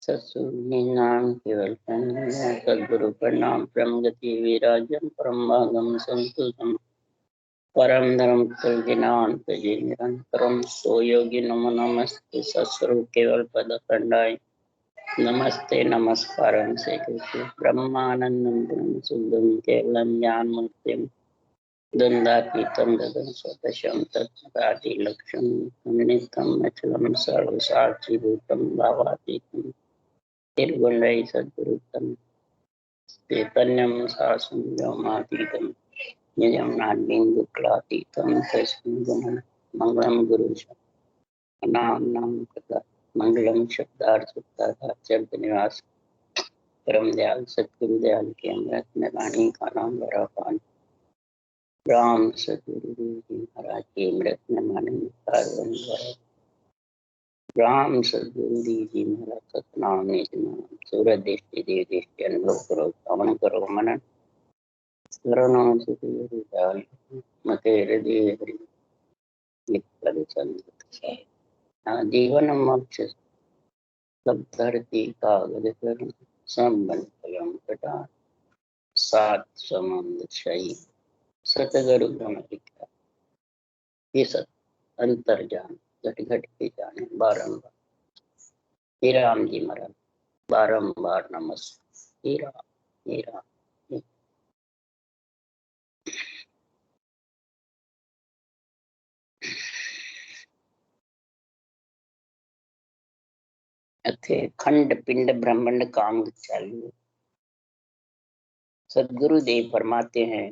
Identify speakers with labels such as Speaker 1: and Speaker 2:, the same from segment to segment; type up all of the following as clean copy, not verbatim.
Speaker 1: सत्सुनाम केवल सद्गुरु प्रणाम परम गति विराजन परम भागम संतुषम परम धर्म प्रज्ञान तजे निरंतरम सो योगी नमो नमस्ते सत्स्वरूप केवल पद खंडाय नमस्ते नमस्कारम से ब्रह्मानंदम ब्रह्म शुद्धम केवलम ज्ञान मुक्तिम द्वंद्वातीतं गगन स्वतशं तत्सदादि लक्ष्यं नित्यं अचलं सर्वसाक्षी भूतं भावातीतं निर्गुणै सद्गुरुतं चैतन्यं शासनं व्योमातीतं निजं नान्यं दुःखातीतं तस्मै गुणं मंगलं गुरुनाम नाम कथा मंगलम शब्दार्थ निवास परम दयाल सतगुरु दयाल के अमृत में वाणी का नाम बड़ा पान राम सतगुरु जी महाराज के अमृत में माने राम सतगुरु जी महाराज सतनाम निज नाम सूरज दृष्टि देव दृष्टि अनुभव करो श्रवण करो मनन स्मरण सतगुरु दयाल मते हृदय हरि लिखकर चंद जीवन मोक्ष सब धरती कागज कर सब बन कलम कटा सात समुद्र छई सतगुरु ब्रह्म लिखा ये सब अंतर जान घट घट के जाने बारंबार हे राम जी महाराज बारंबार नमस्ते हे राम हे राम अथे खंड पिंड ब्रह्मांड कांग चालू सदगुरु देव फरमाते हैं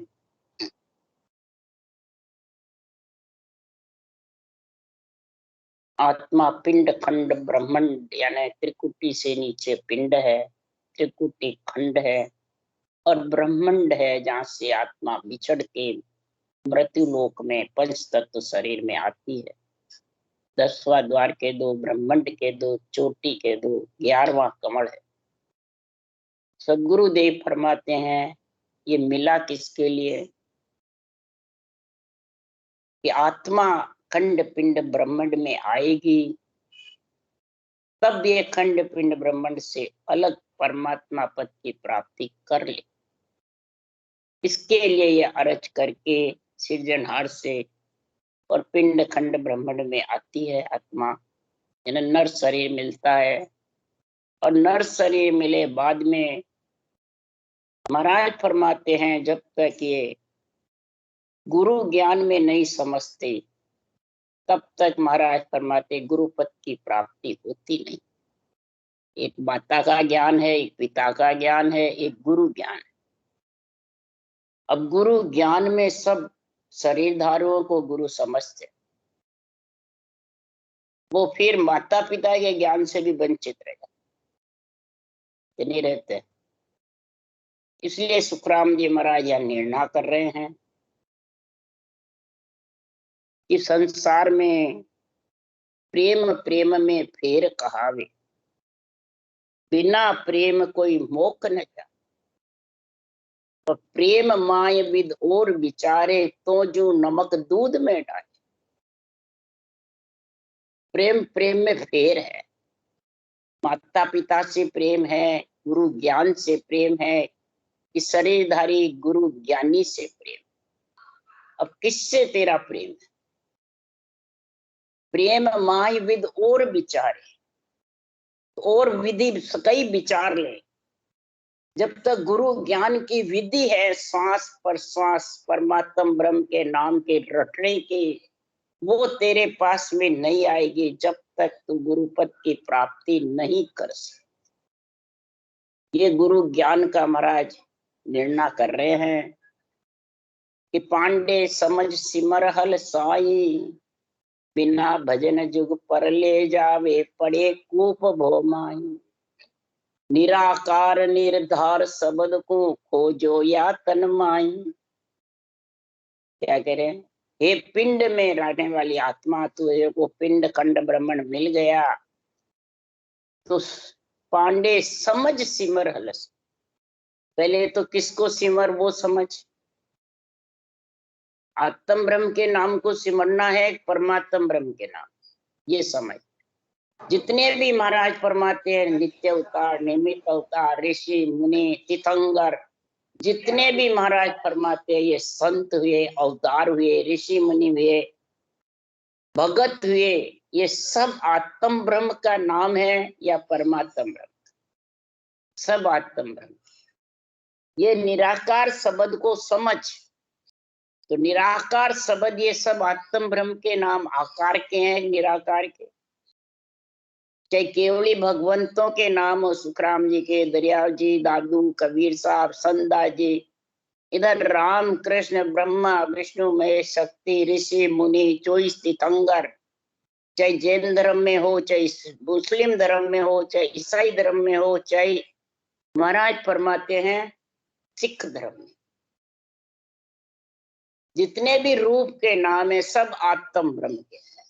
Speaker 1: आत्मा पिंड खंड ब्रह्मांड यानी त्रिकुटी से नीचे पिंड है, त्रिकुटी खंड है और ब्रह्मांड है जहाँ से आत्मा बिछड़ के मृत्यु लोक में पंच तत्व शरीर में आती है। 10वां द्वार के दो, ब्रह्मांड के दो, चोटी के दो, 11वां कमल है। सदगुरु देव फरमाते हैं ये मिला किसके लिए कि आत्मा खंड पिंड ब्रह्मांड में आएगी तब ये खंड पिंड ब्रह्मांड से अलग परमात्मा पद की प्राप्ति कर ले। इसके लिए ये अर्ज करके सृजनहार से और पिंड खंड ब्रह्मांड में आती है आत्मा, यानी नर शरीर मिलता है और नर शरीर मिले बाद में महाराज फरमाते हैं जब तक ये गुरु ज्ञान में नहीं समझते तब तक महाराज फरमाते गुरु पद की प्राप्ति होती नहीं। एक माता का ज्ञान है, एक पिता का ज्ञान है, एक गुरु ज्ञान है। अब गुरु ज्ञान में सब शरीरधारियों को गुरु समझते, वो फिर माता पिता के ज्ञान से भी वंचित रहेगा, नहीं रहते। इसलिए सुखराम जी महाराज यह निर्णय कर रहे हैं कि संसार में प्रेम प्रेम में फेर कहावे, बिना प्रेम कोई मोक्ष न जा। तो प्रेम माय विद और विचारे तो जो नमक दूध में डाले। प्रेम प्रेम में फेर है, माता पिता से प्रेम है, गुरु ज्ञान से प्रेम है, इस शरीरधारी गुरु ज्ञानी से प्रेम। अब किससे तेरा प्रेम है? प्रेम माय विद और विचारे, और विधि कई विचार ले। जब तक गुरु ज्ञान की विधि है श्वास पर श्वास परमात्म ब्रह्म के नाम के रटने की, वो तेरे पास में नहीं आएगी जब तक तू गुरुपद की प्राप्ति नहीं कर सकती। ये गुरु ज्ञान का महाराज निर्णय कर रहे हैं कि पांडे समझ सिमर हल साई, बिना भजन जुग पर ले जावे पड़े कूप भोमाई। निराकार निर्धार शब्द को खोजो या तन माई। क्या कह रहे हैं? हे पिंड में रहने वाली आत्मा, तुझे को पिंड खंड ब्रह्मांड मिल गया तो पांडे समझ सिमर हलस। पहले तो किसको सिमर वो समझ, आत्म ब्रह्म के नाम को सिमरना है, परमात्म ब्रह्म के नाम, ये समझ। जितने भी महाराज फरमाते हैं नित्य अवतार, निमित्त अवतार, ऋषि मुनि तीर्थंकर, जितने भी महाराज फरमाते हैं ये संत हुए, अवतार हुए, ऋषि मुनि हुए, भगत हुए, ये सब आत्म ब्रह्म का नाम है या परमात्म ब्रह्म, सब आत्म ब्रह्म। ये निराकार शब्द को समझ, तो निराकार शब्द ये सब आत्म ब्रह्म के नाम आकार के हैं, निराकार के। चाहे केवली भगवंतों के नाम हो, सुखराम जी के, दरियाव जी, दादू, कबीर साहब, संदा जी, इधर राम कृष्ण ब्रह्मा विष्णु महेश शक्ति ऋषि मुनि 24 तीर्थंकर, चाहे जैन धर्म में हो, चाहे मुस्लिम धर्म में हो, चाहे ईसाई धर्म में हो, चाहे महाराज फरमाते हैं सिख धर्म में, जितने भी रूप के नाम है सब आत्म ब्रह्म के हैं,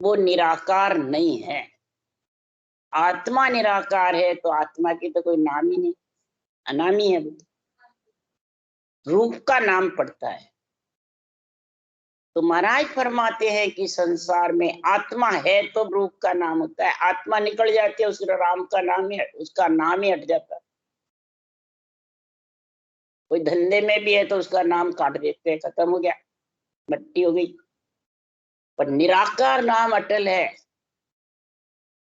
Speaker 1: वो निराकार नहीं है। आत्मा निराकार है तो आत्मा की तो कोई नाम ही नहीं, अनामी है, रूप का नाम पड़ता है। तो महाराज फरमाते हैं कि संसार में आत्मा है तो रूप का नाम होता है, आत्मा निकल जाती है उसका राम का नाम ही, उसका नाम ही हट जाता है। कोई धंधे में भी है तो उसका नाम काट देते हैं, खत्म हो गया, मट्टी हो गई। पर निराकार नाम अटल है।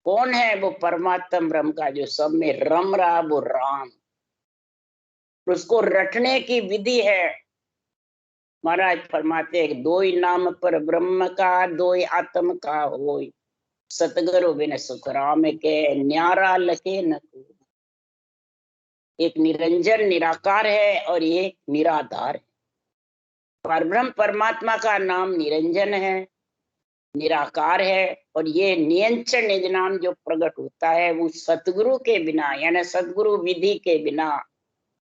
Speaker 1: कौन है वो? परमात्म ब्रह्म का जो सब में रम रहा, वो राम। उसको रटने की विधि है। महाराज फरमाते हैं दो ही नाम पर ब्रह्म का, दो ही आत्म का होय, सतगुरु बिन सुख राम के, न्यारा लखे न कोई। एक निरंजन निराकार है और एक निराधार है। परब्रह्म परमात्मा का नाम निरंजन है, निराकार है, और ये नियंत्रण निज नाम जो प्रकट होता है वो सतगुरु के बिना, यानी सतगुरु विधि के बिना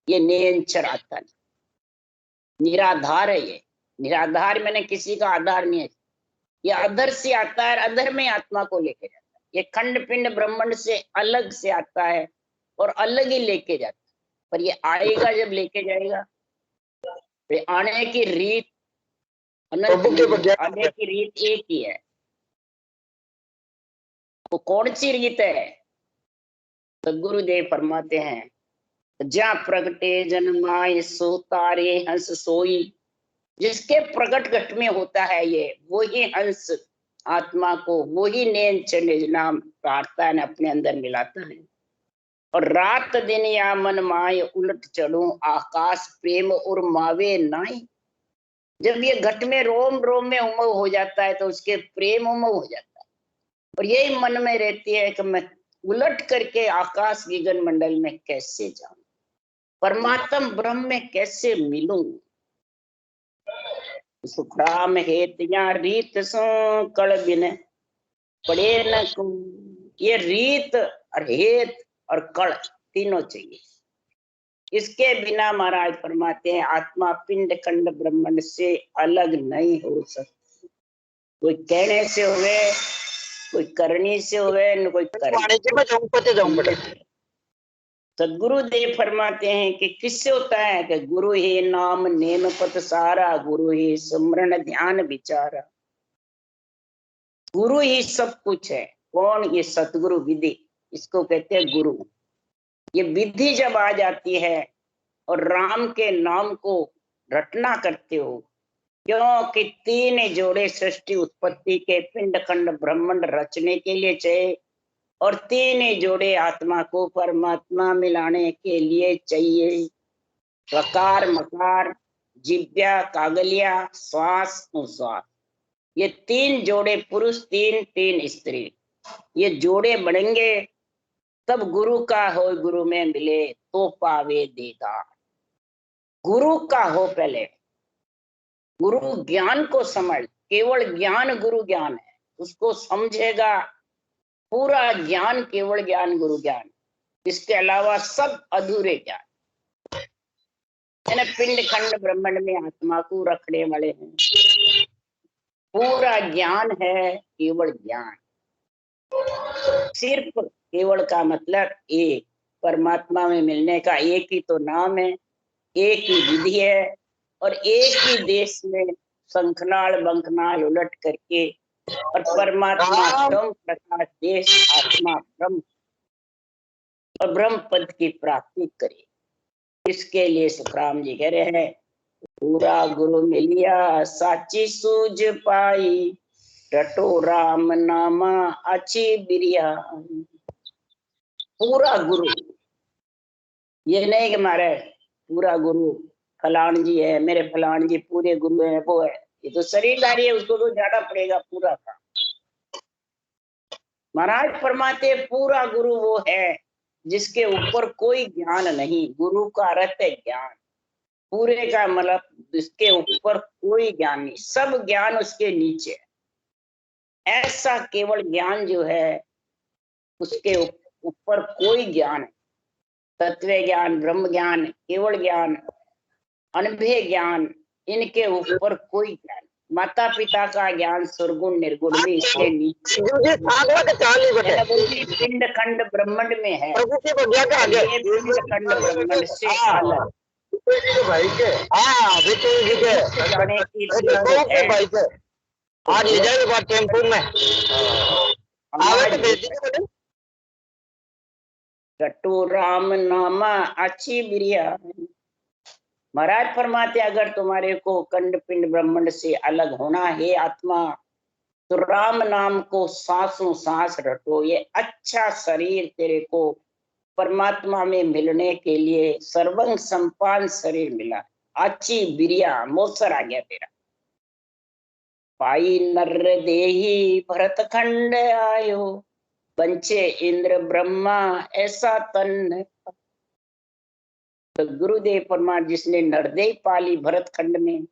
Speaker 1: ये नियंत्रण आता नहीं। निराधार है ये। निराधार मैंने किसी का आधार नहीं है, ये अधर से आता है, अधर में आत्मा को लेके जाता है। ये खंड पिंड ब्रह्मांड से अलग से आता है और अलग ही लेके जाता है। पर ये आएगा जब लेके जाएगा, तो आने की रीत अनंत नहीं, आने की रीत एक ही है। वो कौन सी रीत है? तो गुरुदेव फरमाते हैं जा प्रगटे जन्माए सो तारे हंस सोई। जिसके प्रकट घट में होता है ये, वही हंस आत्मा को, वही निज नाम काटता है, अपने अंदर मिलाता है। और रात दिन या मन माय उलट चढ़ू, आकाश प्रेम और मावे नाई। जब ये घट में रोम रोम में उमंग हो जाता है तो उसके प्रेम उमंग हो जाता है, और यही मन में रहती है कि मैं उलट करके आकाश गगन मंडल में कैसे जाऊं, परमात्म ब्रह्म में कैसे मिलूं। सुखराम हेत या रीत सो कड़ बिन पड़े न को। ये रीत और हेत और कड़ तीनों चाहिए, इसके बिना महाराज फरमाते हैं आत्मा पिंड खंड ब्रह्मांड से अलग नहीं हो सकती। कोई कहने से हुए, कोई करनी से हुए, न कोई करनी। सदगुरु देव फरमाते हैं कि किससे होता है? कि गुरु ही नाम नेम पत सारा, गुरु ही सुमरन ध्यान विचारा। गुरु ही सब कुछ है। कौन? ये सतगुरु विधि, इसको कहते हैं गुरु। ये विधि जब आ जाती है और राम के नाम को रटना करते हो, क्योंकि तीन जोड़े सृष्टि उत्पत्ति के पिंड खंड ब्रह्मांड रचने के लिए चाहिए, और तीन जोड़े आत्मा को परमात्मा मिलाने के लिए चाहिए। वकार मकार, जिव्या कागलिया, श्वास उश्वास, ये तीन जोड़े पुरुष, तीन स्त्री, ये जोड़े बढ़ेंगे तब गुरु का हो, गुरु में मिले तो पावे दीदार। गुरु का हो पहले, गुरु ज्ञान को समझ, केवल ज्ञान गुरु ज्ञान है, उसको समझेगा। पूरा ज्ञान केवल ज्ञान गुरु ज्ञान, इसके अलावा सब अधूरे ज्ञान। पिंड खंड ब्रह्मांड में आत्मा को रखने वाले हैं। पूरा ज्ञान है केवल ज्ञान। सिर्फ केवल का मतलब एक, परमात्मा में मिलने का एक ही तो नाम है, एक ही विधि है, और एक ही देश में शंखनाल बंखनाल उलट करके और परमात्मा स्वयं प्रकाश देश आत्मा ब्रह्म और ब्रह्म पद की प्राप्ति करे। इसके लिए सुखराम जी कह रहे हैं, पूरा गुरु मिलिया साची सूझ पाई, रटो राम नामा अच्छी बिरिया। पूरा गुरु, ये नहीं कि हमारे पूरा गुरु फलान जी है, मेरे फलान जी पूरे गुरु है, वो है, ये तो शरीरधारी है, उसको तो जाना पड़ेगा पूरा का। महाराज फरमाते पूरा गुरु वो है जिसके ऊपर कोई ज्ञान नहीं। गुरु का अर्थ है ज्ञान, पूरे का मतलब इसके ऊपर कोई ज्ञान नहीं, सब ज्ञान उसके नीचे है। ऐसा केवल ज्ञान जो है उसके ऊपर कोई ज्ञान, तत्व ज्ञान, ब्रह्म ज्ञान, केवल ज्ञान, अनुभव ज्ञान, इनके ऊपर कोई ज्ञान, माता पिता का ज्ञान सुरगुण निर्गुण में इसके नीचे, पिंड खंड ब्रह्मांड में है, ये पिंड खंड ब्रह्मांड से अलग जाने की रटो राम नामा अच्छी बिरिया। महाराज फरमाते अगर तुम्हारे को खंड पिंड ब्रह्मांड से अलग होना है आत्मा, तो राम नाम को सांसों सांस रटो। ये अच्छा शरीर तेरे को परमात्मा में मिलने के लिए सर्वंग संपान शरीर मिला, अच्छी बिरिया मोसर आ गया तेरा। पाई नर देही भरत खंड आयो, पंचे इंद्र ब्रह्मा ऐसा तन। तो गुरुदेव परमात्मा जिसने नरदेह पाली भरत खंड में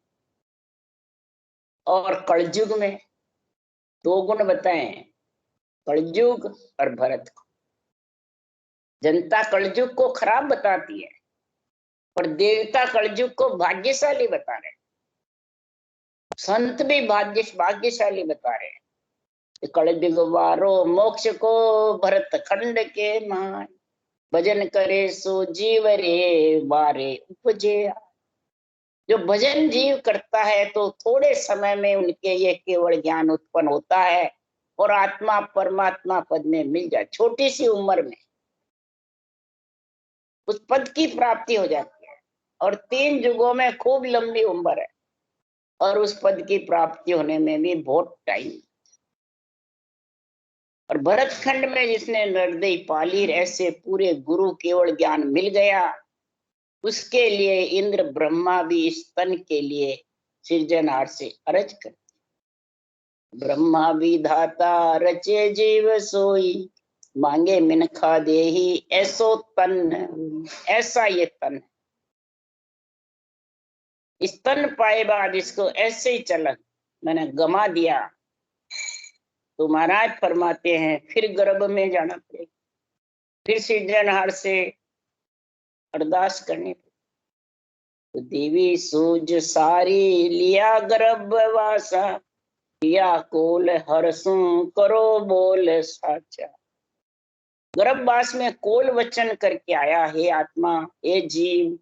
Speaker 1: और कलयुग में, दो गुण बताए, कलयुग और भरत को। जनता कलयुग को खराब बताती है और देवता कलयुग को भाग्यशाली बता रहे हैं, संत भी भाग्यशाली बता रहे हैं। कलयुग वारो मोक्ष को भरत खंड के मान, भजन करे सो जीव रे वारे उपजे। जो भजन जीव करता है तो थोड़े समय में उनके ये केवल ज्ञान उत्पन्न होता है और आत्मा परमात्मा पद में मिल जाए, छोटी सी उम्र में उस पद की प्राप्ति हो जाती है। और 3 युगों में खूब लंबी उम्र है और उस पद की प्राप्ति होने में भी बहुत टाइम। और भरत खंड में जिसने नरदेह पाली, ऐसे पूरे गुरु केवल ज्ञान मिल गया, उसके लिए इंद्र ब्रह्मा भी इस तन के लिए सृजनहार से अरज करते। ब्रह्मा विधाता रचे जीव सोई, मांगे मिनखा देही ऐसो तन। ऐसा ये तन, इस तन पाए बाद इसको ऐसे ही चलन मैंने गमा दिया तो महाराज फरमाते हैं फिर गर्भ में जाना पड़ेगा, फिर सृजनहार से अरदास करनी पड़ेगी। तो देवी सूझ सारी लिया गर्भवासा, किया कोल हरसू करो बोल साचा। गर्भवास में कोल वचन करके आया, हे आत्मा, हे जीव,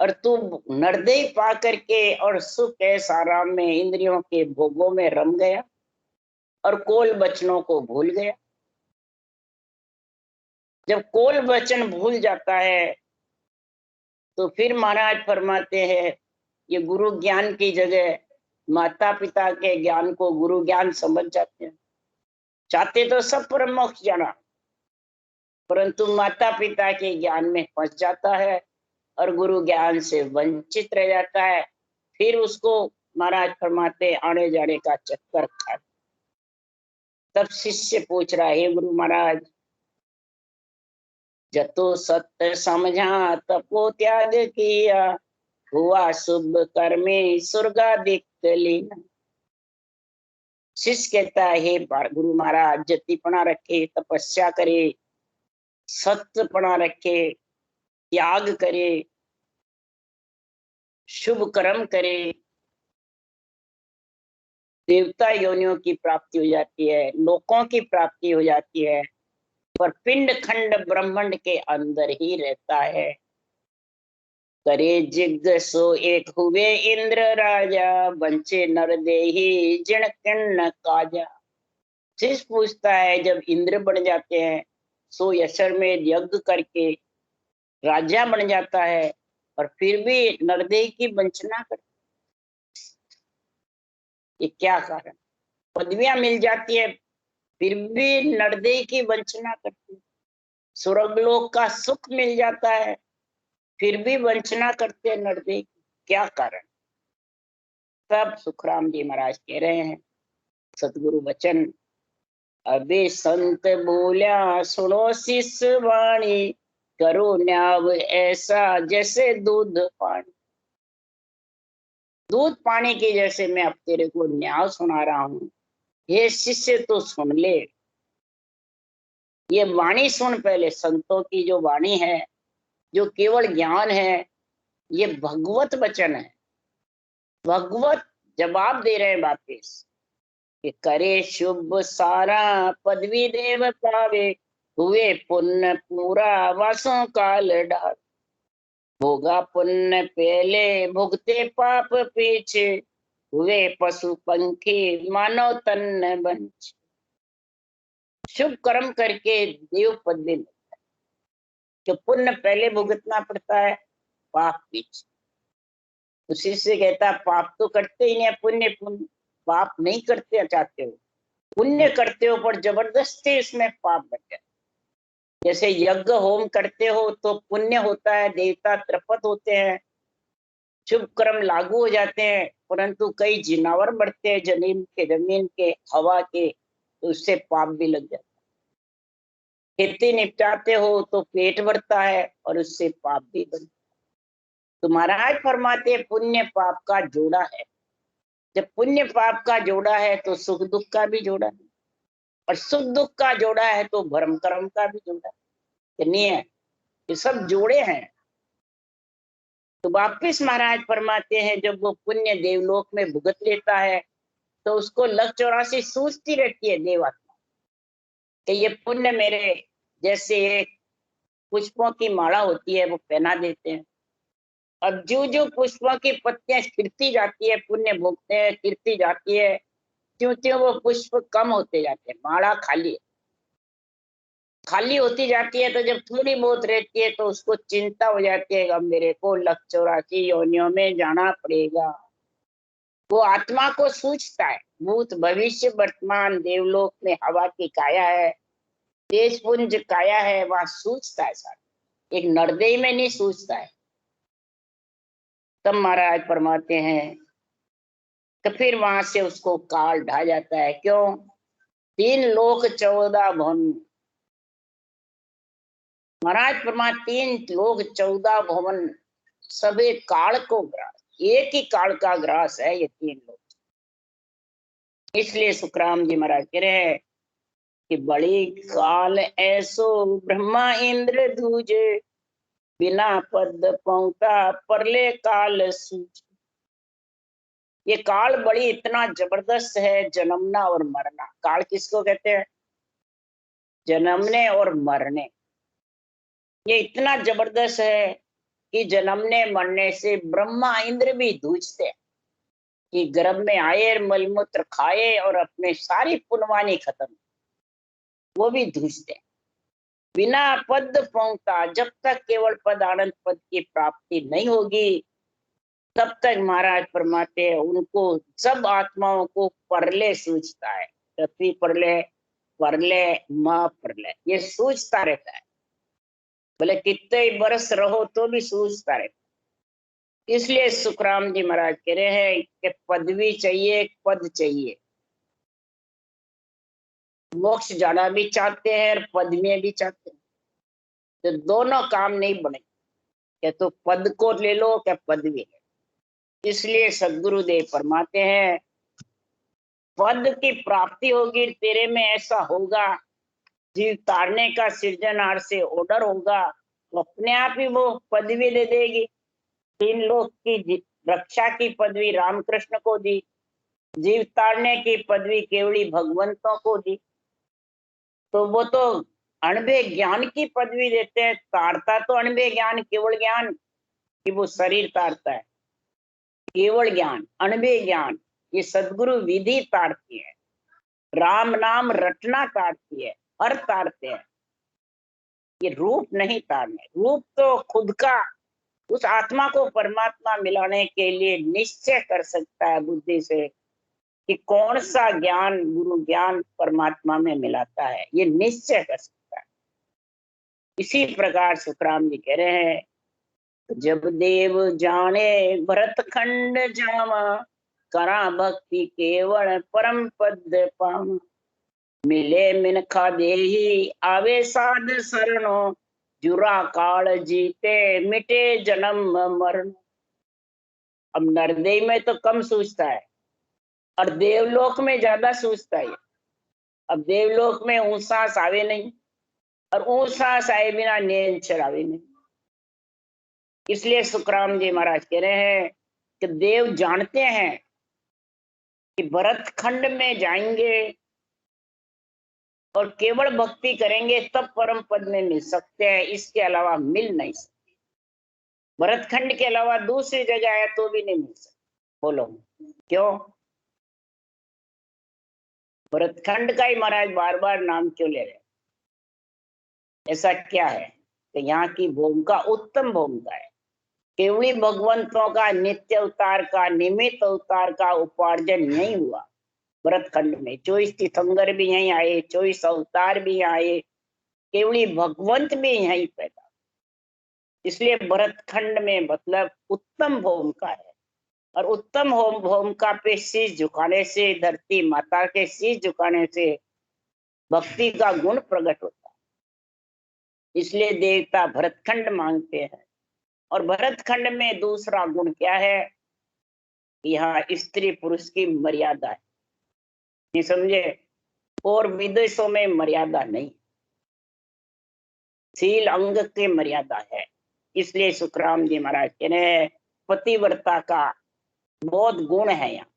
Speaker 1: और तू नरदेह पा करके और सुख है साराम में इंद्रियों के भोगों में रम गया और कोल वचनों को भूल गया। जब कोल वचन भूल जाता है तो फिर महाराज फरमाते हैं ये गुरु ज्ञान की जगह माता पिता के ज्ञान को गुरु ज्ञान समझ जाते हैं। चाहते तो सब परम मोक्ष जाना, परंतु माता पिता के ज्ञान में फंस जाता है और गुरु ज्ञान से वंचित रह जाता है। फिर उसको महाराज फरमाते आने जाने का चक्कर खा। तब शिष्य पूछ रहा है, गुरु महाराज, जतो सत्य समझा तपो त्याग किया, हुआ शुभ कर्मे स्वर्गादिक लीना। शिष्य कहता है, गुरु महाराज जतिपना रखे, तपस्या करे, सत्यपना रखे, त्याग करे, शुभ कर्म करे, देवता योनियों की प्राप्ति हो जाती है, लोकों की प्राप्ति हो जाती है, पर पिंड खंड ब्रह्मांड के अंदर ही रहता है। करे जिग सो एक हुए इंद्र राजा, बंचे नर देही जिण किन्न काजा। शिष पूछता है जब इंद्र बन जाते हैं, सो यशर में यज्ञ करके राजा बन जाता है, और फिर भी नरदेह की वंचना करते, ये क्या कारण? पदवियां मिल जाती है फिर भी नरदेह की वंचना करते, स्वर्गलोक का सुख मिल जाता है फिर भी वंचना करते हैं नरदेह की, क्या कारण? तब सुखराम जी महाराज कह रहे हैं सतगुरु वचन, अबे संत बोल्या सुनो शिष्य वाणी, करो न्याव ऐसा जैसे दूध पानी। दूध पानी की जैसे मैं अब तेरे को न्याय सुना रहा हूं, हे शिष्य तो सुन ले। ये वाणी सुन पहले, संतों की जो वाणी है, जो केवल ज्ञान है, ये भगवत वचन है। भगवत जवाब दे रहे हैं वापिस कि करे शुभ सारा पदवी देव पावे, हुए पुण्य पूरा वासों काल डाल। भोगा पुण्य पहले भुगते पाप पीछे, हुए पशु पंखी मानव तन बंच। शुभ कर्म करके देव पद में मिलता है, जो पुण्य पहले भुगतना पड़ता है, पाप पीछे। उसी से कहता पाप तो करते ही नहीं, पुण्य पुण्य पाप नहीं करते चाहते हो, पुण्य करते हो पर जबरदस्ती इसमें पाप बन जाए। जैसे यज्ञ होम करते हो तो पुण्य होता है, देवता तृप्त होते हैं, शुभ कर्म लागू हो जाते हैं, परंतु कई जिनावर बढ़ते हैं जमीन के हवा के, तो उससे पाप भी लग जाता है। खेती निपटाते हो तो पेट भरता है और उससे पाप भी बनता है। तो महाराज फरमाते पुण्य पाप का जोड़ा है, जब पुण्य पाप का जोड़ा है तो सुख दुख का भी जोड़ा है, और सुख दुख का जोड़ा है तो भरम कर्म का भी जोड़ा है, नहीं है? ये सब जोड़े हैं। तो वापिस महाराज फरमाते हैं जब वो पुण्य देवलोक में भुगत लेता है तो उसको लख 84 सूझती रहती है देवात्मा कि ये पुण्य मेरे, जैसे एक पुष्पों की माला होती है वो पहना देते हैं। अब जो जो पुष्पों की पत्तियां खिलती जाती है, पुण्य भोगते हैं, खिलती जाती है, त्यों त्यों वो पुष्प कम होते जाते हैं, माला खाली होती जाती है। तो जब थोड़ी बहुत रहती है तो उसको चिंता हो जाती है, अब मेरे को लख 84 योनियों में जाना पड़ेगा। वो आत्मा को सूझता है, भूत भविष्य वर्तमान देवलोक में हवा की काया है, तेज पुंज काया है, वहां सूझता है सारा, एक नरदेह में नहीं सूझता है। तब महाराज फरमाते हैं तो फिर वहां से उसको काल ढा जाता है। क्यों? 3 लोक 14 भुवन। महाराज फरमा 3 लोक 14 भुवन सभी काल को ग्रास, एक ही काल का ग्रास है ये 3 लोक। इसलिए सुखराम जी महाराज कह रहे हैं कि बड़ी काल ऐसो ब्रह्मा इंद्र दूजे, बिना पद पहुंचा परले काल सूझ। ये काल बड़ी इतना जबरदस्त है, जन्मना और मरना। काल किसको कहते हैं? जन्मने और मरने। ये इतना जबरदस्त है कि जन्मने मरने से ब्रह्मा इंद्र भी जूझते हैं कि गर्भ में आए, मलमूत्र खाए और अपने सारी पुनवानी खत्म, वो भी जूझते हैं। बिना पद पहुंचा, जब तक केवल पद आनंद पद की प्राप्ति नहीं होगी तब तक महाराज फरमाते हैं उनको, सब आत्माओं को परले सूझता है। पृथ्वी परले, परले, माँ परले, ये सूझता रहता है। बोले कितने ही बरस रहो तो भी सूझता रहता है। इसलिए सुखराम जी महाराज कह रहे हैं कि पदवी चाहिए, पद चाहिए। मोक्ष जाना भी चाहते हैं और पद में भी चाहते हैं, तो दोनों काम नहीं बने, क्या तो पद को ले लो क्या पदवी है। इसलिए सदगुरुदेव फरमाते हैं पद की प्राप्ति होगी तेरे में, ऐसा होगा जीव तारने का सृजनहार से ऑर्डर होगा तो अपने आप ही वो पदवी दे देगी। 3 लोक की रक्षा की पदवी रामकृष्ण को दी, जीव तारने की पदवी केवली भगवंतों को दी, तो वो तो अणबे ज्ञान की पदवी देते हैं। तारता तो अणबे ज्ञान, केवल ज्ञान, कि वो शरीर तारता है, केवल ज्ञान, अणवे ज्ञान, ये सदगुरु विधि तारती है, राम नाम रटना तारती है, अर्थ तारते हैं, ये रूप नहीं तारने। रूप तो खुद का उस आत्मा को परमात्मा मिलाने के लिए निश्चय कर सकता है बुद्धि से कि कौन सा ज्ञान गुरु ज्ञान परमात्मा में मिलाता है, ये निश्चय कर सकता है। इसी प्रकार सुखराम जी कह रहे हैं, जब देव जाने भरत खंड जावा, करा भक्ति केवल परम पद पावा, मिले मिनखा देही आवे साध शरणो, जुरा काल जीते मिटे जन्म मरण। अब नरदेव में तो कम सूझता है और देवलोक में ज्यादा सूझता है। अब देवलोक में ऊंसास आवे नहीं और ऊंसास आए बिना नेंचर आवे नहीं। इसलिए सुखराम जी महाराज कह रहे हैं कि देव जानते हैं कि भरत खंड में जाएंगे और केवल भक्ति करेंगे तब परम पद में मिल सकते हैं, इसके अलावा मिल नहीं सकते। भरत खंड के अलावा दूसरी जगह है तो भी नहीं मिल सकते। बोलो क्यों? भरत खंड का ही महाराज बार बार नाम क्यों ले रहे? ऐसा क्या है कि यहाँ की भूमिका उत्तम भूमिका है। केवली भगवंतों का नित्य अवतार का निमित्त अवतार का उपार्जन नहीं हुआ भरत खंड में। 24 तीर्थंकर भी यहीं आए, 24 अवतार भी आए, केवली भगवंत भी यहीं पैदा। इसलिए भरत खंड में मतलब उत्तम भूमिका है और उत्तम भूमिका पे शीश झुकाने से, धरती माता के शीश झुकाने से भक्ति का गुण प्रकट होता है। इसलिए देवता भरत खंड मांगते हैं। और भरत खंड में दूसरा गुण क्या है? यहाँ स्त्री पुरुष की मर्यादा है, नहीं समझे? और विदेशों में मर्यादा नहीं, शील अंग की मर्यादा है। इसलिए सुखराम जी महाराज कह रहे हैं पतिव्रता का बहुत गुण है यहाँ।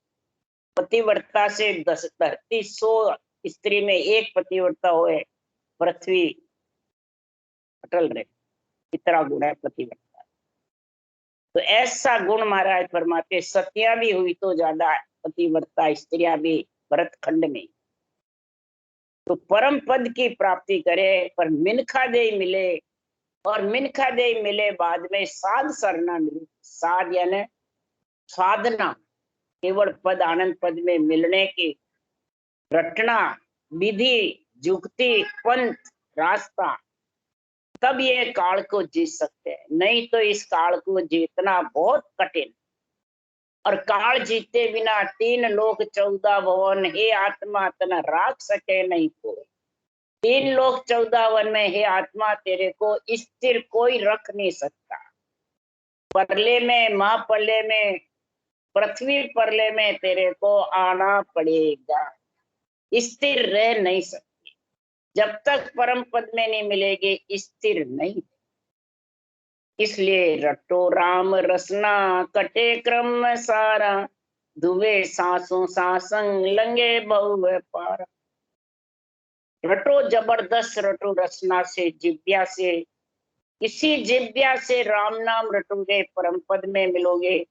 Speaker 1: पतिव्रता से 10 धरती 100 स्त्री में एक पतिव्रता होए, पृथ्वी अटल रहे, इतना गुण है पतिव्रता। तो ऐसा गुण महाराज फरमाते, सतियां भी हुई तो ज्यादा पतिव्रता स्त्रियां भी भरत खंड में। तो परम पद की प्राप्ति करे पर मिनखा दे मिले, और मिनखा दे मिले बाद में साध सरना मिले। साध यानी साधना, केवल पद आनंद पद में मिलने की रटना, विधि, जुक्ति, पंथ, रास्ता, तब ये काल को जीत सकते हैं। नहीं तो इस काल को जीतना बहुत कठिन। और काल जीते बिना 3 लोक 14 भवन, हे आत्मा तना राख सके नहीं को। 3 लोक 14 वन में हे आत्मा तेरे को स्थिर कोई रख नहीं सकता। परले में, महाप्रलय में, पृथ्वी परले में तेरे को आना पड़ेगा, स्थिर रह नहीं सकती। जब तक परम पद में नहीं मिलेगी स्थिर नहीं। इसलिए रटो राम रसना कटे क्रम सारा, दुवे सांसों सांसंग लंगे बहु पारा। रटो जबरदस्त रटो रचना से, जिव्या से, इसी जिव्या से राम नाम रटोगे परम पद में मिलोगे।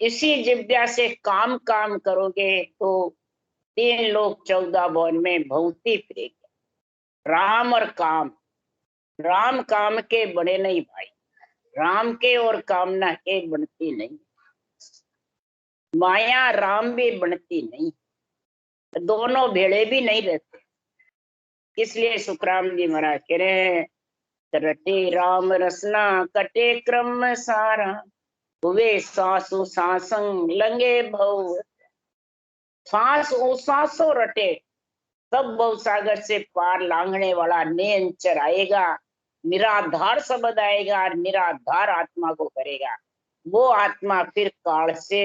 Speaker 1: इसी जिव्या से काम काम करोगे तो 3 लोक 14 भवन में भौती फिरेगी। राम और काम, राम काम के बड़े नहीं भाई, राम के और कामना के बनती नहीं, माया राम भी बनती नहीं, दोनों भेड़े भी नहीं रहते। इसलिए सुखराम जी महाराज कह रहे हैं, रटे राम रसना कटे क्रम सारा, हुए सासु सांसंग लंगे भव। सांस सांसों रटे तब भव सागर से पार लांघने वाला निरंतर आएगा, निराधार शब्द आएगा, निराधार आत्मा को करेगा। वो आत्मा फिर काल से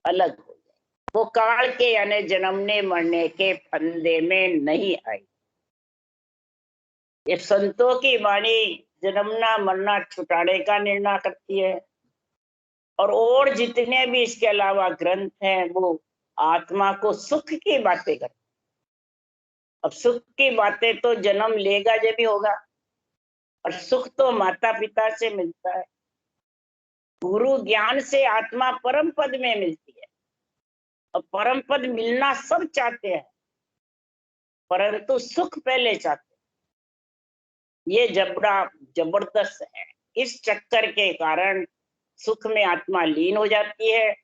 Speaker 1: अलग हो जाए, वो काल के यानी जन्मने मरने के फंदे में नहीं आई। ये संतों की वाणी जन्मना मरना छुटाने का निर्णय करती है। और जितने भी इसके अलावा ग्रंथ हैं वो आत्मा को सुख की बातें करते। अब सुख की बातें तो जन्म लेगा जब भी होगा, और सुख तो माता पिता से मिलता है। गुरु ज्ञान से आत्मा परम पद में मिलती है, और परम पद मिलना सब चाहते हैं, परंतु सुख पहले चाहते हैं। ये जबरदस्त है। इस चक्कर के कारण सुख में आत्मा लीन हो जाती है,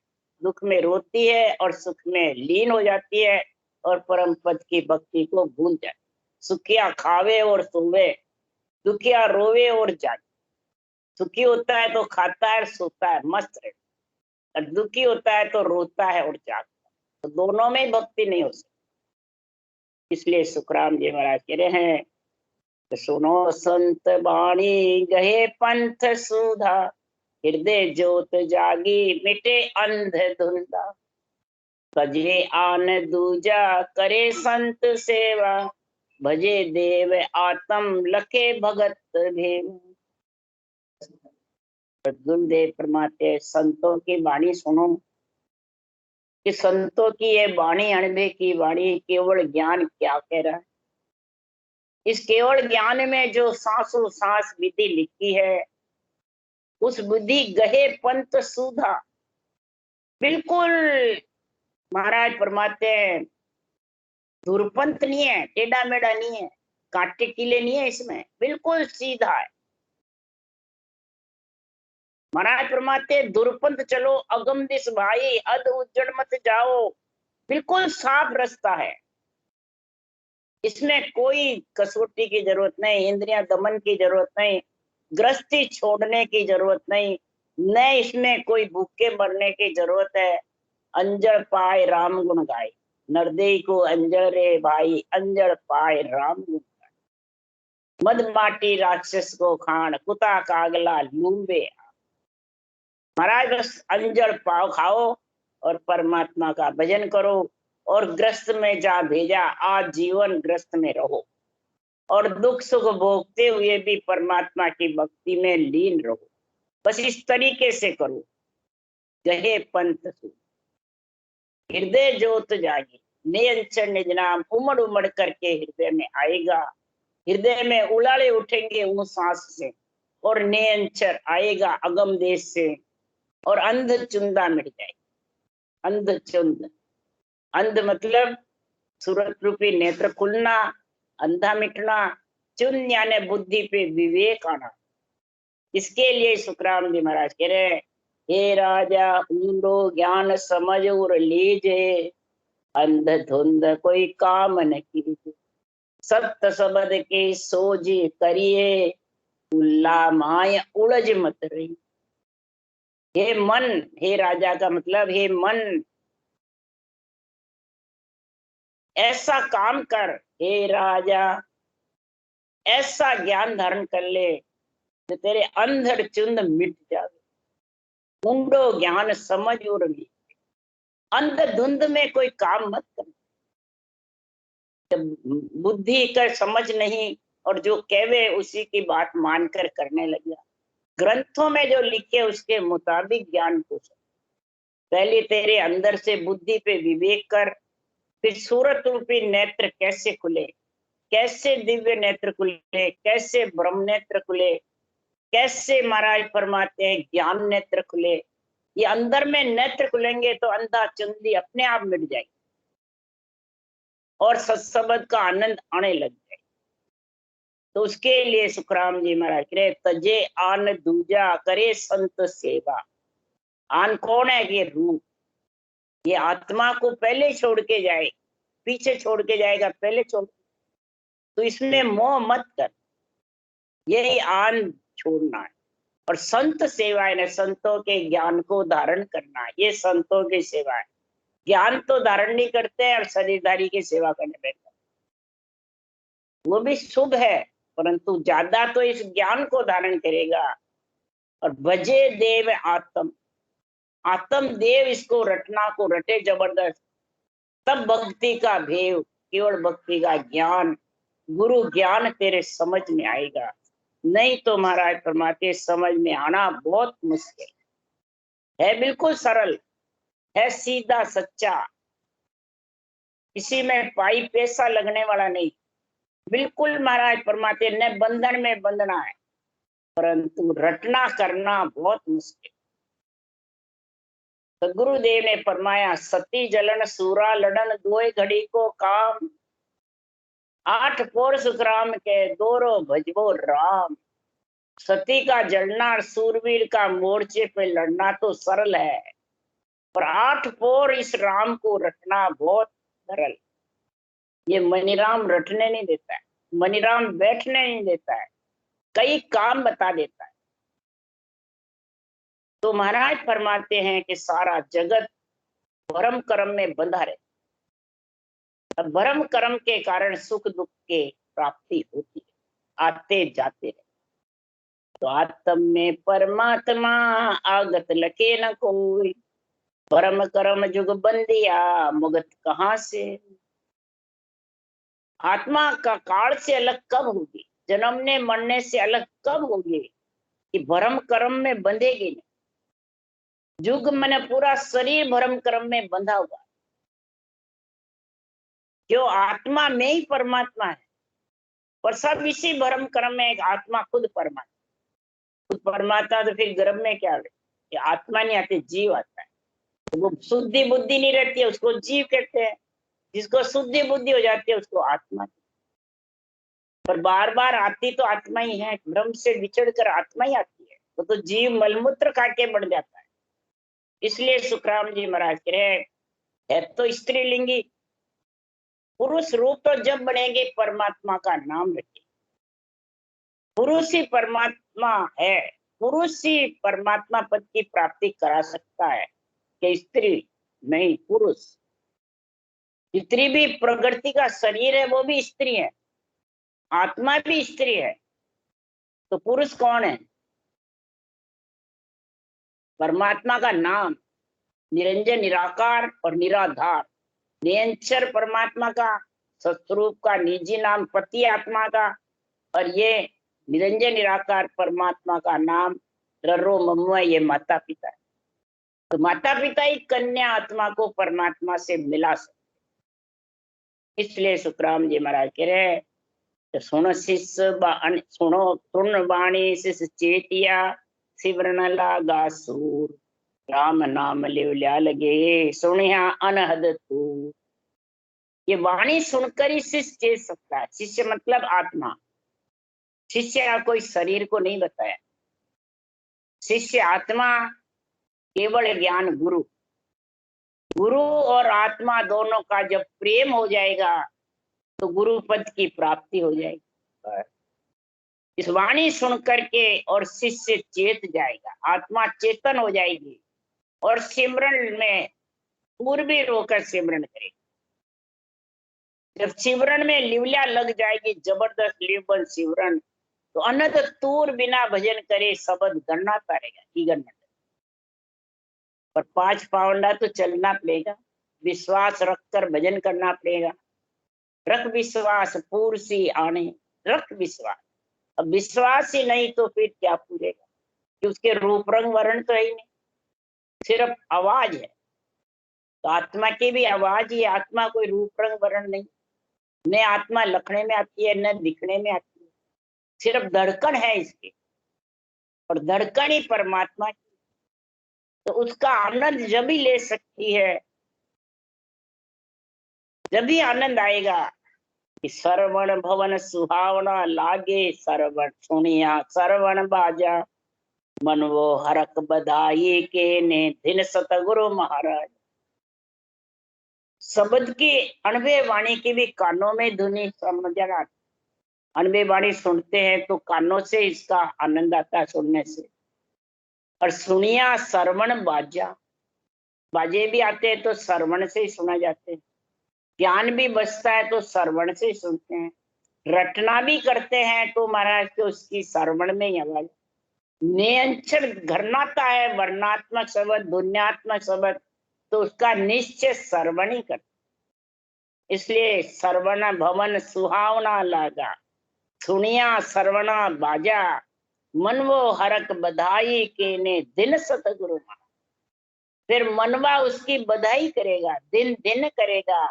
Speaker 1: दुख में रोती है, और सुख में लीन हो जाती है, और परम पद की भक्ति को भूल जाती। सुखिया खावे और सोवे, दुखिया रोवे और जागे। सुखी होता है तो खाता है, सोता है, मस्त रहता है, और दुखी होता है तो रोता है और जागता है। तो दोनों में भक्ति नहीं हो सकती। इसलिए सुखराम जी महाराज कह रहे हैं, तो सुनो संत बाणी गहे पंथ सुधा, हृदय ज्योत जागी मिटे अंध धुंधा। भजे आन दूजा करे संत सेवा, भजे देव आत्म लखे भगत भेव। गुरुदेव फरमाते संतों की वाणी सुनो, कि संतों की ये वाणी, अनुभव की वाणी, केवल ज्ञान क्या कह रहा है। इस केवल ज्ञान में जो सांसों सांस विधि लिखी है, उस बुद्धि गहे पंथ सुधा, बिल्कुल महाराज फरमाते हैं धुरपंथ नहीं है, टेढ़ा मेढ़ा नहीं है, कांटे कीले नहीं है, इसमें बिल्कुल सीधा है। महाराज फरमाते दुर्पंथ चलो अगम दिस भाई, अध उज्जड़ मत जाओ, बिल्कुल साफ रास्ता है। इसमें कोई कसौटी की जरूरत नहीं, इंद्रियां दमन की जरूरत नहीं, गृहस्थी छोड़ने की जरूरत नहीं, न इसमें कोई भूखे मरने की जरूरत है। अंजड़ पाए राम गुण गाए, नरदेई को अंजड़ रे भाई, अंजड़ पाए राम गुण गाए। मद माटी राक्षस को खान, कुता कागला लूंबे। महाराज बस अंजड़ पाव खाओ और परमात्मा का भजन करो, और ग्रस्त में जा भेजा, आज जीवन ग्रस्त में रहो, और दुख सुख भोगते हुए भी परमात्मा की भक्ति में लीन रहो। बस इस तरीके से करो। गहे पंथ सु हृदय ज्योत जागी, निरंतर निज नाम उमड़ उमड़ करके हृदय में आएगा। हृदय में उलाड़े उठेंगे उन सांस से, और निरंतर आएगा अगम देश से, और अंध चुंदा मिट जाएगा। अंध चुंद, अंध मतलब सूरत रूपी नेत्र खुलना, अंधा मिटना, चुन यानी बुद्धि पे विवेक आना। इसके लिए सुखराम जी महाराज कह रहे हैं, हे राजा ऊंडो ज्ञान समझ और लीजे, अंध धुंध कोई काम न कीजे। सत्य शब्द के सोझी करिए, उल्ला माय उलझ मत रही। हे मन, हे राजा का मतलब हे मन, ऐसा काम कर, हे राजा ऐसा ज्ञान धारण कर ले जो तेरे अंधड़ चुंद मिट जावे। ऊंडो ज्ञान समझ और ली, अंध धुंध में कोई काम मत कर। जब बुद्धि का समझ नहीं, और जो कहवे उसी की बात मानकर करने लगा, ग्रंथों में जो लिखे उसके मुताबिक ज्ञान को समझ। पहले तेरे अंदर से बुद्धि पे विवेक कर, फिर सूरत रूपी नेत्र कैसे खुले, कैसे दिव्य नेत्र खुले, कैसे ब्रह्म नेत्र खुले, कैसे महाराज फरमाते हैं ज्ञान नेत्र खुले। ये अंदर में नेत्र खुलेंगे तो अंधा चुंदी अपने आप मिट जाएगी, और सत्संग का आनंद आने लग जाए। तो उसके लिए सुखराम जी महाराज कह रहे, तजे आन दूजा करे संत सेवा। आन कौन है? ये रूप, ये आत्मा को पहले छोड़ के जाए, पीछे छोड़ के जाएगा, पहले छोड़। तो इसमें मोह मत कर, यही आन छोड़ना है। और संत सेवा है, संतों के ज्ञान को धारण करना, ये संतों की सेवा है। ज्ञान तो धारण नहीं करते हैं और शरीरधारी की सेवा करने बैठते, वो भी शुभ है, परंतु ज्यादा तो इस ज्ञान को धारण करेगा। और भजे देव आत्म, आत्म देव इसको रटना को रटे जबरदस्त, तब भक्ति का भेव, केवल भक्ति का ज्ञान, गुरु ज्ञान तेरे समझ में आएगा। नहीं तो महाराज फरमाते समझ में आना बहुत मुश्किल है। बिल्कुल सरल है, सीधा सच्चा, इसी में पाई पैसा लगने वाला नहीं। बिल्कुल महाराज फरमाते न बंधन में बंधना है, परंतु रटना करना बहुत मुश्किल। तो गुरुदेव ने फरमाया, सती जलन सूरा लड़न दोए घड़ी को काम, 8 पोर सुखराम के दोरो भजबो राम। सती का जलना और सूरवीर का मोर्चे पे लड़ना तो सरल है, पर 8 पोर इस राम को रटना बहुत सरल। ये मनीराम रटने नहीं देता है, मनीराम बैठने नहीं देता है, कई काम बता देता है। तो महाराज फरमाते हैं कि सारा जगत भरम कर्म में बंधा रहे, अब भरम कर्म के कारण सुख दुख के प्राप्ति होती है, आते जाते रहे। तो आत्म में परमात्मा आगत लके न कोई, भरम कर्म जुग बंदिया मुगत कहाँ से। आत्मा का काल से अलग कब होगी, जन्मने मरने से अलग कब होगी कि भरम कर्म में बंधेगी नहीं। जुग मैंने पूरा शरीर भरम कर्म में बंधा हुआ, क्यों? आत्मा में ही परमात्मा है, पर सब इसी भरम कर्म में। एक आत्मा खुद परमात्मा, खुद परमात्मा तो फिर गर्भ में क्या है? आत्मा नहीं आती, जीव आता है। तो वो शुद्धि बुद्धि नहीं रहती है, उसको जीव कहते हैं। जिसको शुद्धि बुद्धि हो जाती है उसको आत्मा। पर बार बार आती तो आत्मा ही है, भ्रम से विचड़ कर आत्मा ही आती है। तो जीव मलमूत्र खा के बढ़ जाता है। इसलिए सुखराम जी महाराज कह रहे है तो स्त्रीलिंगी, पुरुष रूप तो जब बनेंगे परमात्मा का नाम रखे। पुरुष ही परमात्मा है, पुरुष ही परमात्मा पद की प्राप्ति करा सकता है कि स्त्री नहीं, पुरुष। स्त्री भी प्रकृति का शरीर है, वो भी स्त्री है, आत्मा भी स्त्री है। तो पुरुष कौन है? परमात्मा का नाम, निरंजन निराकार और निराधार, निरंतर परमात्मा का सत्स्वरूप का निजी नाम पति आत्मा का, और ये निरंजन निराकार परमात्मा का नाम ररो मम्मा, ये माता पिता है। तो माता पिता ही कन्या आत्मा को परमात्मा से मिला सकते। इसलिए सुखराम जी महाराज कह रहे तो सुनो शिष्य सुनो सुन बाणी शिष्य चेतिया, सिवरण लागा सूर, राम नाम लिवल्या लगे सुनिया अनहद तू। ये वाणी सुनकर ही शिष्य चेत सकता है। शिष्य मतलब आत्मा, शिष्य कोई शरीर को नहीं बताया। शिष्य आत्मा केवल ज्ञान गुरु, गुरु और आत्मा दोनों का जब प्रेम हो जाएगा तो गुरु पद की प्राप्ति हो जाएगी। इस वाणी सुन करके और शिष्य चेत जाएगा, आत्मा चेतन हो जाएगी और सिमरन में पूर्वी रोकर सिमरन करेगी। जब सिमरन में लिवल्या लग जाएगी, जबरदस्त लिवबल सिमरन, तो अनंत तूर बिना भजन करे शब्द गणना करेगा। पर 5 पावंडा तो चलना पड़ेगा, विश्वास रखकर भजन करना पड़ेगा। रख विश्वास पूर्सी आने, रख विश्वास। अब विश्वास ही नहीं तो फिर क्या पूरेगा, कि उसके रूप रंग वर्ण तो है ही नहीं, सिर्फ आवाज है। तो आत्मा की भी आवाज ही, आत्मा कोई रूप रंग वर्ण नहीं। न आत्मा लखने में आती है न दिखने में आती है, सिर्फ धड़कन है इसकी, और धड़कन ही परमात्मा की। तो उसका आनंद जब ही ले सकती है, जब भी आनंद आएगा कि श्रवण भवन सुहावना लागे, श्रवण सुनिया श्रवण बाजा, मन वो हरक बधाई के ने दिन सतगुरु महाराज। शब्द की अनबे वाणी की भी कानों में धुनी समझ आती। अनबे वाणी सुनते हैं तो कानों से इसका आनंद आता है सुनने से। और सुनिया श्रवण बाजा, बाजे भी आते हैं तो श्रवण से ही सुना जाते हैं। ज्ञान भी बचता है तो श्रवण से ही सुनते हैं। रटना भी करते हैं तो महाराज तो उसकी श्रवण में ही आवाज। नियंत्रण घरनाता है वर्णात्मक शब्द, ध्वन्यात्मक शब्द, तो उसका निश्चय श्रवण ही करते। इसलिए श्रवण भवन सुहावना लागा, सुनिया श्रवणा बाजा, मन वो हरक बधाई के ने दिन सतगुरु महाराज। फिर मनवा उसकी बधाई करेगा, दिन दिन करेगा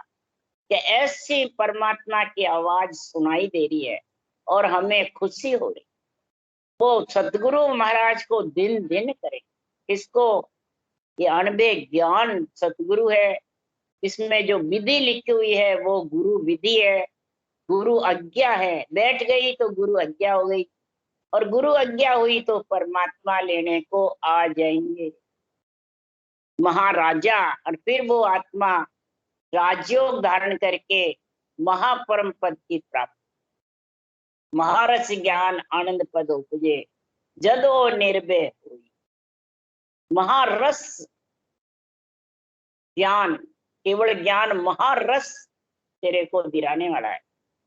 Speaker 1: कि ऐसी परमात्मा की आवाज सुनाई दे रही है और हमें खुशी हो रही। वो सतगुरु महाराज को दिन दिन करेगा। किसको? ये अनबे ज्ञान सतगुरु है। इसमें जो विधि लिखी हुई है वो गुरु विधि है, गुरु आज्ञा है। बैठ गई तो गुरु आज्ञा हो गई, और गुरु आज्ञा हुई तो परमात्मा लेने को आ जाएंगे महाराजा। और फिर वो आत्मा राजयोग धारण करके महापरम पद की प्राप्ति, महारस ज्ञान आनंद पद उपजे, जदो निर्भय हुई। महारस ज्ञान, केवल ज्ञान, महारस तेरे को दिलाने वाला है,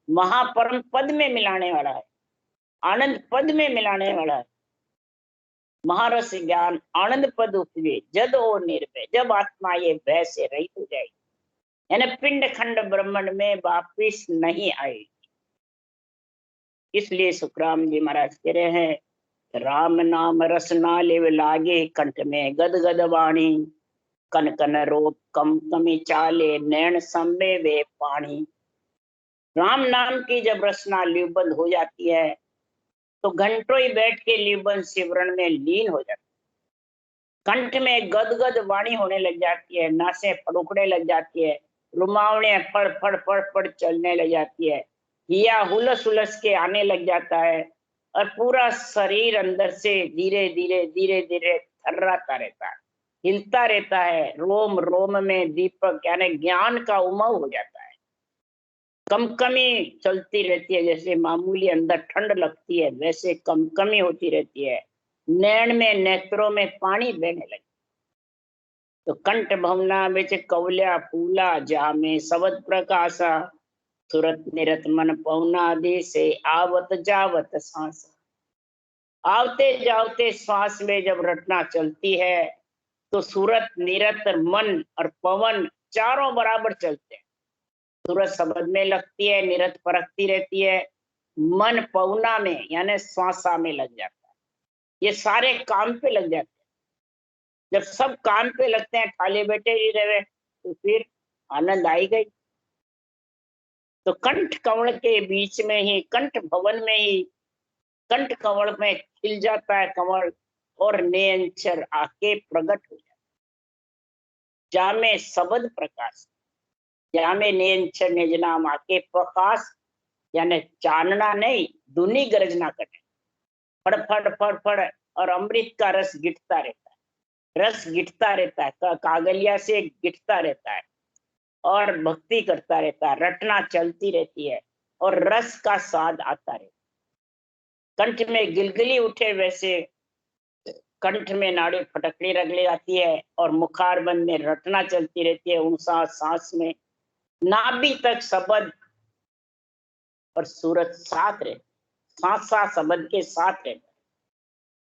Speaker 1: महापरम पद में मिलाने वाला है, आनंद पद में मिलाने वाला है। महारस ज्ञान आनंद पद उपजे, जद ओ निर्भय, जब आत्मा ये भय से रहित हो जाएगी, यानी पिंड खंड ब्रह्मांड में वापिस नहीं आएगी। इसलिए सुखराम जी महाराज कह रहे हैं, राम नाम रस ना लेव लागे, कंठ में गद गद वाणी, कन कन रोप कम कमी चाले, नैन संबे वे पानी। राम नाम की जब रसना ल्यूबंद हो जाती है तो घंटों ही बैठ के ल्यूबंद सिमरन में लीन हो जाती है। कंठ में गदगद वाणी होने लग जाती है, नासें फड़ुकने लग जाती है, रुमावने फड़ फड़ फड़ फड़ चलने लग जाती है, हिया हुलस हुलस के आने लग जाता है, और पूरा शरीर अंदर से धीरे धीरे धीरे धीरे थर्राता रहता है, हिलता रहता है। रोम रोम में दीपक यानी ज्ञान का उमंग हो जाता है। कमकमी चलती रहती है, जैसे मामूली अंदर ठंड लगती है वैसे कमकमी होती रहती है। नैन में, नेत्रों में पानी बहने लगे। तो कंठ भवना बिच कौल्या फूला, जामे सबद प्रकाशा, सुरत निरत मन पौना दे से, आवत जावत सांस। आवते जावते श्वास में जब रटना चलती है तो सूरत, निरत, मन और पवन चारों बराबर चलते हैं। सूरत शब्द में लगती है, निरत परखती रहती है, मन पवना में यानी श्वासा में लग जाता है। ये सारे काम पे लग जाते हैं। जब सब काम पे लगते हैं, खाली बैठे ही रहे तो फिर आनंद आई गई। तो कंठ कमल के बीच में ही, कंठ भवन में ही, कंठ कमल में खिल जाता है कमल, और नेंचर आके प्रकट हो जाता है। जामे सबद प्रकाश, जामे नेंचर निज नाम आके प्रकाश, यानी चानना नहीं, धुनी गर्जना करे, फड़ फड़ फड़ फड़, और अमृत का रस गिरता रहता है, रस गिरता रहता है, कागलिया से गिरता रहता है, और भक्ति करता रहता है, रटना चलती रहती है, और रस का स्वाद आता रहता है। कंठ में गिलगिली उठे वैसे कंठ में नाड़ी फटकड़ी रगड़ी जाती है, और मुखारबंद में रटना चलती रहती है, ऊंसा सांस में नाभि तक शब्द और सूरत साथ रहते, सांसा शब्द के साथ रहता है।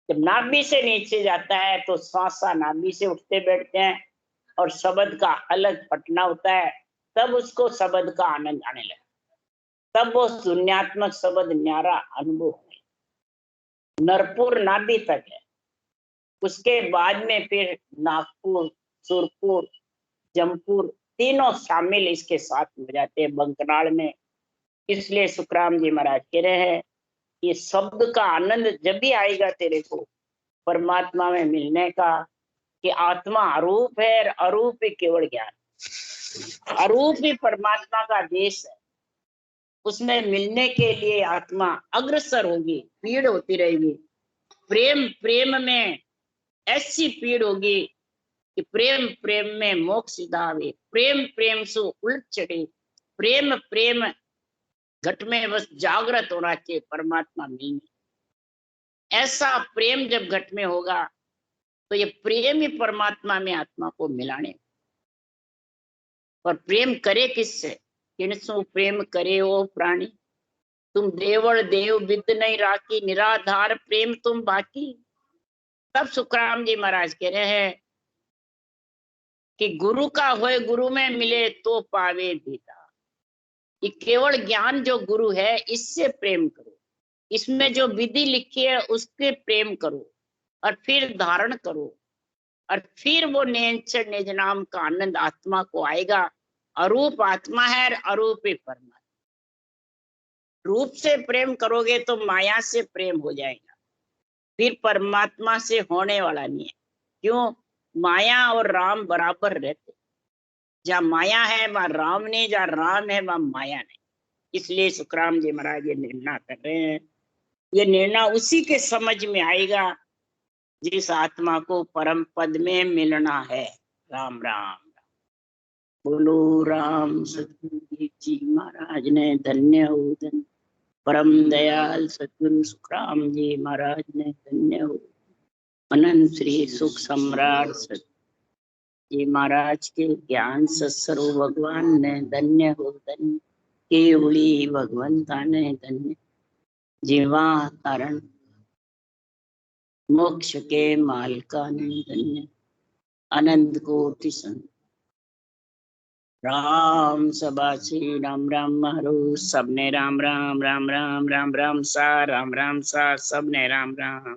Speaker 1: जब नाभि से नीचे जाता है तो सांसा नाभि से उठते बैठते हैं, और शब्द का अलग फटना होता है, तब उसको शब्द का आनंद आने लगता, तब वो शून्यात्मक शब्द न्यारा अनुभव है। नरपुर नाभि तक है, उसके बाद में फिर नागपुर, सुरपुर, जमपुर तीनों शामिल इसके साथ हो जाते हैं बंकनाल में। इसलिए सुखराम जी महाराज कह रहे हैं, ये शब्द का आनंद जब भी आएगा तेरे को परमात्मा में मिलने का, कि आत्मा अरूप है और अरूप ही केवल ज्ञान। अरूप ही परमात्मा का देश है, उसमें मिलने के लिए आत्मा अग्रसर होगी, पीड़ होती रहेगी। प्रेम प्रेम में ऐसी पीड़ होगी कि प्रेम प्रेम में मोक्ष सिधावे, प्रेम प्रेम सु उलट चढ़े, प्रेम प्रेम घट में बस जागृत होना चाहिए परमात्मा मिलने। ऐसा प्रेम जब घट में होगा तो ये प्रेम ही परमात्मा में आत्मा को मिलाने। और प्रेम करे किससे? किनसु प्रेम करे ओ प्राणी, तुम देवल देव विद नहीं राखी, निराधार प्रेम तुम बाकी। तब सुखराम जी महाराज कह रहे हैं कि गुरु का होए गुरु में मिले तो पावे दीदा। ये केवल ज्ञान जो गुरु है इससे प्रेम करो, इसमें जो विधि लिखी है उसके प्रेम करो, और फिर धारण करो, और फिर वो नेंचर निज नाम का आनंद आत्मा को आएगा। अरूप आत्मा है और अरूप ही परमात्मा। रूप से प्रेम करोगे तो माया से प्रेम हो जाएगा, फिर परमात्मा से होने वाला नहीं है। क्यों? माया और राम बराबर रहते। जहाँ माया है वहाँ राम नहीं, जहाँ राम है वहाँ माया नहीं। इसलिए सुखराम जी महाराज ये निर्णय कर रहे हैं। ये निर्णय उसी के समझ में आएगा जिस आत्मा को परम पद में मिलना है। राम राम। बोलो राम सतगुरु जी महाराज ने धन्य हो, धन्य। परम दयाल सतगुरु सुखराम जी महाराज ने धन्य हो। अनंत श्री सुख सम्राट सत जी महाराज के ज्ञान सत्स्वरूप भगवान ने धन्य हो, धन्य। केवली भगवंता ने धन्य। जीवा कारण मोक्ष के मालका ने धन्य। अनंत कोटि संत राम सबा श्री राम राम हरो। सबने राम राम राम राम राम राम सा, राम राम सा, सबने राम राम।